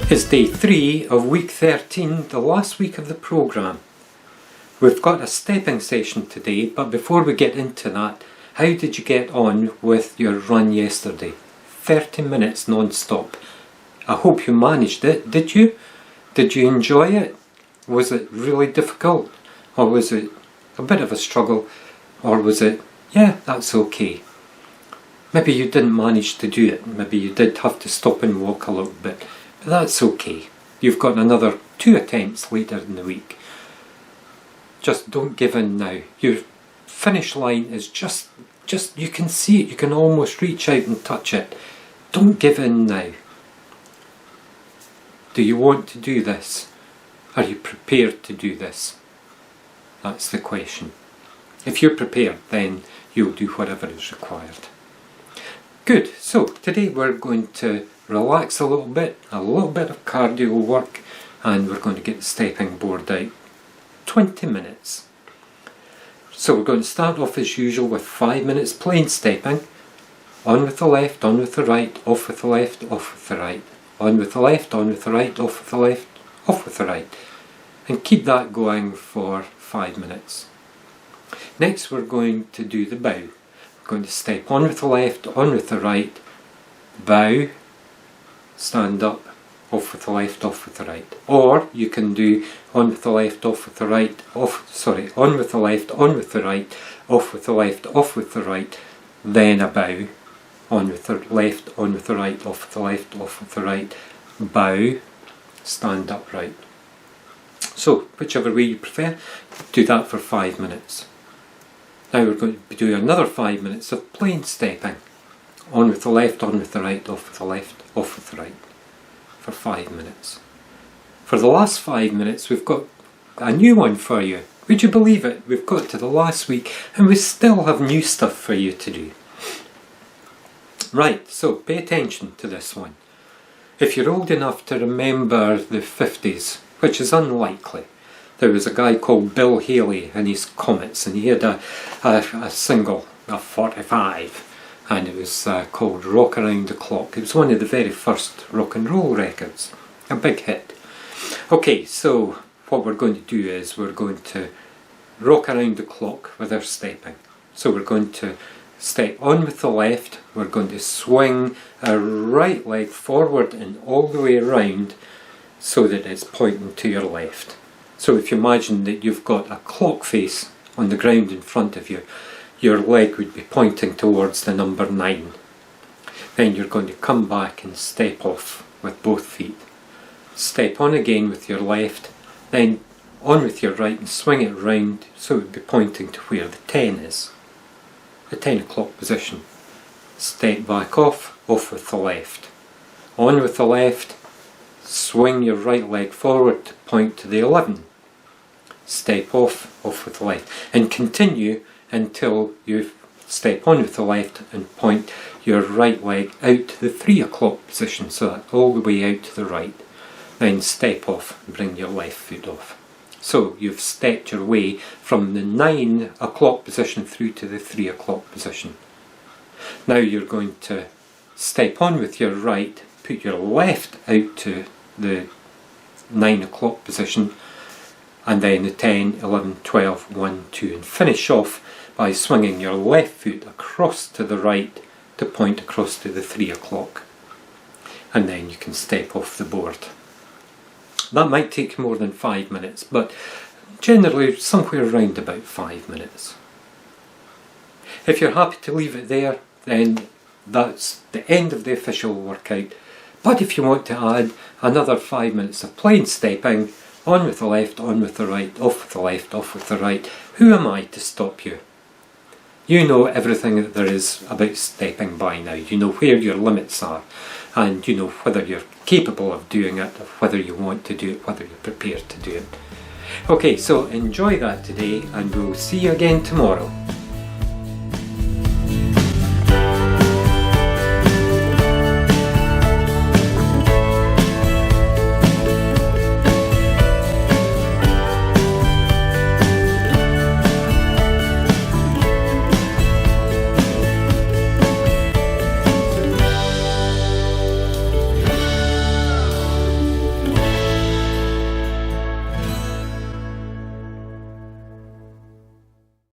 It's day 3 of week 13, the last week of the programme. We've got a stepping session today, but before we get into that, how did you get on with your run yesterday? 30 minutes non-stop. I hope you managed it, did you? Did you enjoy it? Was it really difficult? Or was it a bit of a struggle? Or was it, yeah, that's okay? Maybe you didn't manage to do it. Maybe you did have to stop and walk a little bit. But that's okay. You've got another 2 attempts later in the week. Just don't give in now. Your finish line is just you can see it. You can almost reach out and touch it. Don't give in now. Do you want to do this? Are you prepared to do this? That's the question. If you're prepared, then you'll do whatever is required. Good. So today we're going to relax a little bit of cardio work, and we're going to get the stepping board out. 20 minutes. So we're going to start off as usual with 5 minutes plain stepping. On with the left, on with the right, off with the left, off with the right. On with the left, on with the right, off with the left, off with the right. And keep that going for 5 minutes. Next we're going to do the bow. We're going to step on with the left, on with the right, bow, stand up, off with the left, off with the right. Or you can do on with the left, off with the right, on with the left, on with the right, off with the left, off with the right, then a bow, on with the left, on with the right, off with the left, off with the right, bow, stand upright. So, whichever way you prefer, do that for 5 minutes. Now we're going to be doing another 5 minutes of plain stepping. On with the left, on with the right, off with the left, off with the right, for 5 minutes. For the last 5 minutes we've got a new one for you. Would you believe it? We've got to the last week and we still have new stuff for you to do. Right, so pay attention to this one. If you're old enough to remember the 50s, which is unlikely, there was a guy called Bill Haley and his Comets, and he had a single, a 45. And it was called Rock Around the Clock. It was one of the very first rock and roll records. A big hit. Okay, so what we're going to do is we're going to rock around the clock with our stepping. So we're going to step on with the left. We're going to swing our right leg forward and all the way around so that it's pointing to your left. So if you imagine that you've got a clock face on the ground in front of you, your leg would be pointing towards the number 9. Then you're going to come back and step off with both feet. Step on again with your left, then on with your right and swing it round so it would be pointing to where the 10 is. The 10 o'clock position. Step back off with the left. On with the left, swing your right leg forward to point to the 11. Step off with the left. And continue until you step on with the left and point your right leg out to the 3 o'clock position, so that all the way out to the right. Then step off and bring your left foot off. So you've stepped your way from the 9 o'clock position through to the 3 o'clock position. Now you're going to step on with your right, put your left out to the 9 o'clock position, and then the 10, 11, 12, 1, 2, and finish off by swinging your left foot across to the right to point across to the 3 o'clock. And then you can step off the board. That might take more than 5 minutes, but generally somewhere around about 5 minutes. If you're happy to leave it there, then that's the end of the official workout. But if you want to add another 5 minutes of plain stepping, on with the left, on with the right, off with the left, off with the right, who am I to stop you? You know everything that there is about stepping by now. You know where your limits are, and you know whether you're capable of doing it, or whether you want to do it, whether you're prepared to do it. Okay, so enjoy that today, and we'll see you again tomorrow.